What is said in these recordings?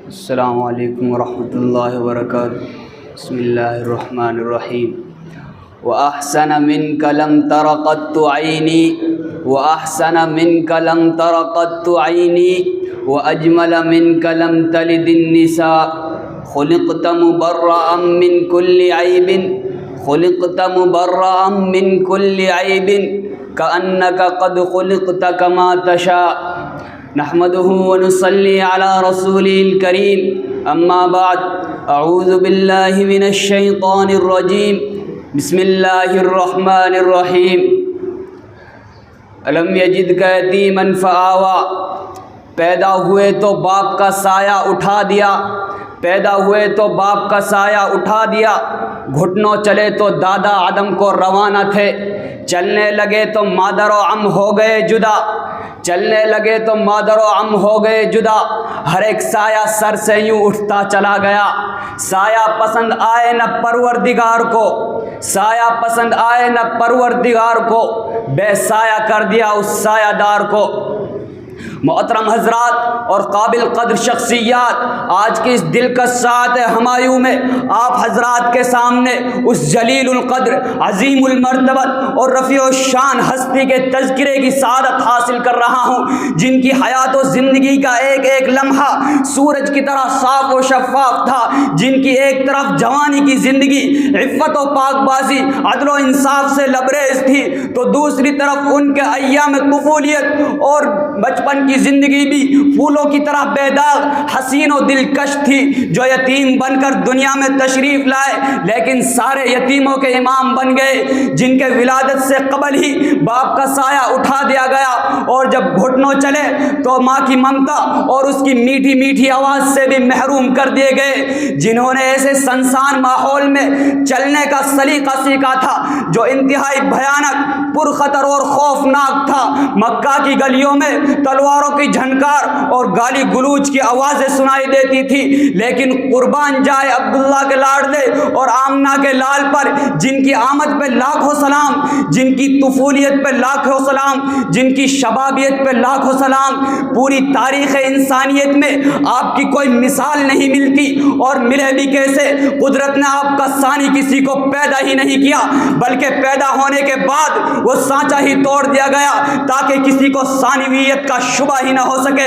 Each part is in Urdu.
السلام علیکم ورحمۃ اللہ وبرکاتہ۔ بسم اللہ الرحمن الرحیم۔ وأحسن منك لم تر قط عینی وأحسن منك لم تر قط عینی وأجمل منك لم تلد النساء خلقت مبرأ من كل عیب خلقت مبرأ من كل عیب كأنك قد خلقت كما تشاء نحمده ونصلي على رسوله الكريم اما بعد اعوذ بالله من الشیطان الرجیم بسم اللہ الرحمن الرحیم۔ الم یجدک یتیما فآویٰ، پیدا ہوئے تو باپ کا سایہ اٹھا دیا، پیدا ہوئے تو باپ کا سایہ اٹھا دیا، گھٹنوں چلے تو دادا عدم کو روانہ تھے، چلنے لگے تو مادر و عم ہو گئے جدا، چلنے لگے تو مادر و عم ہو گئے جدا، ہر ایک سایہ سر سے یوں اٹھتا چلا گیا، سایہ پسند آئے نہ پروردگار کو، سایہ پسند آئے نہ پروردگار کو، بے سایہ کر دیا اس سایہ دار کو۔ محترم حضرات اور قابل قدر شخصیات، آج کی اس دلکش ساعت ہمایوں میں آپ حضرات کے سامنے اس جلیل القدر، عظیم المرتبت اور رفیع الشان ہستی کے تذکرے کی سعادت حاصل کر رہا ہوں، جن کی حیات و زندگی کا ایک ایک لمحہ سورج کی طرح صاف و شفاف تھا، جن کی ایک طرف جوانی کی زندگی عفت و پاک بازی، عدل و انصاف سے لبریز تھی، تو دوسری طرف ان کے ایام طفولیت اور بچپن کی زندگی بھی پھولوں کی طرح بے داغ، حسین و دلکش تھی، جو یتیم بن کر دنیا میں تشریف لائے لیکن سارے یتیموں کے امام بن گئے، جن کے ولادت سے قبل ہی باپ کا سایہ اٹھا دیا گیا، اور جب گھٹنوں چلے تو ماں کی ممتا اور اس کی میٹھی میٹھی آواز سے بھی محروم کر دیے گئے، جنہوں نے ایسے سنسان ماحول میں چلنے کا سلیقہ سیکھا تھا جو انتہائی بھیانک، پرخطر اور خوفناک تھا۔ مکہ کی گلیوں میں تلواروں کی جھنکار اور گالی گلوچ کی آوازیں سنائی دیتی تھی، لیکن قربان جائے عبداللہ کے لاڈلے اور آمنہ کے لال پر، جن کی آمد پہ لاکھوں سلام، جن کی طفولیت پہ لاکھوں سلام، جن کی شبابیت پہ لاکھوں سلام۔ پوری تاریخ انسانیت میں آپ کی کوئی مثال نہیں ملتی، اور ملے بھی کیسے؟ قدرت نے آپ کا ثانی کسی کو پیدا ہی نہیں کیا، بلکہ پیدا ہونے کے بعد وہ سانچہ ہی توڑ دیا گیا تاکہ کسی کو ثانویت کا شبہ ہی نہ ہو سکے۔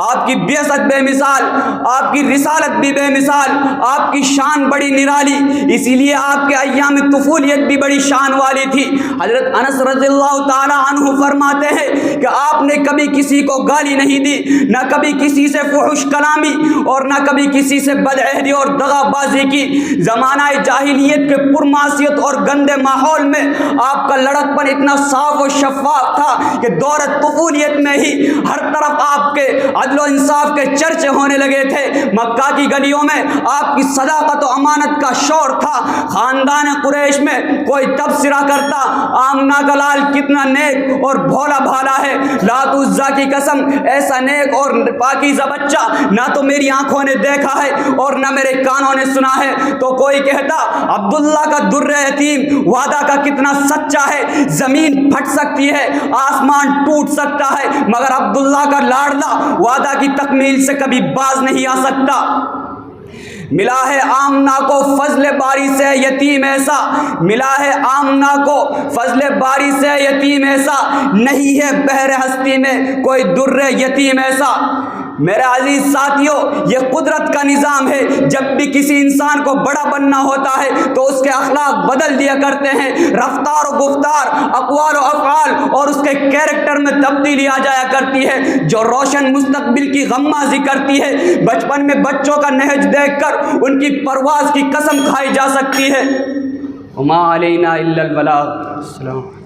آپ کی بعثت بے مثال، آپ کی رسالت بھی بے مثال، آپ کی شان بڑی نرالی، اسی لیے آپ کے ایام طفولیت بھی بڑی شان والی تھی۔ حضرت انس رضی اللہ تعالی عنہ فرماتے ہیں کہ آپ نے کبھی کسی کو گالی نہیں دی، نہ کبھی کسی سے فحش کلامی اور نہ کبھی کسی سے بدعہدی اور دغا بازی کی۔ زمانہ جاہلیت کے پرمعصیت اور گندے ماحول میں آپ کا لڑک پن اتنا صاف و شفاف تھا کہ دور طفولیت میں ہی ہر طرف آپ کے عدل و انصاف کے چرچے ہونے لگے تھے۔ مکہ کی گلیوں میں آپ کی صداقت و امانت کا شور تھا۔ خاندان قریش میں کوئی تبصرہ کرتا، آمنہ کا لال کتنا نیک اور بھولا بھالا ہے، لات عزا کی قسم ایسا نیک اور پاکیزہ بچہ نہ تو میری آنکھوں نے دیکھا ہے اور نہ میرے کانوں نے سنا ہے، تو کوئی کہتا عبداللہ کا در یتیم وعدہ کا کتنا سچا ہے، زمین پھٹ سکتی ہے، آسمان ٹوٹ سکتا ہے، مگر عبداللہ کا لاڈلا وعدہ کی تکمیل سے کبھی باز نہیں آ سکتا۔ ملا ہے آمنہ کو فضل باری سے یتیم ایسا، ملا ہے آمنہ کو فضل باری سے یتیم ایسا، نہیں ہے بحر ہستی میں کوئی در یتیم ایسا۔ میرے عزیز ساتھیوں، یہ قدرت کا نظام ہے، جب بھی کسی انسان کو بڑا بننا ہوتا ہے تو اس کے اخلاق بدل دیا کرتے ہیں، رفتار و گفتار، اقوال و افعال اور اس کے کیریکٹر میں تبدیلی آ جایا کرتی ہے جو روشن مستقبل کی غمازی کرتی ہے۔ بچپن میں بچوں کا نہج دیکھ کر ان کی پرواز کی قسم کھائی جا سکتی ہے۔ وما علینا الا البلاغ۔ السلام۔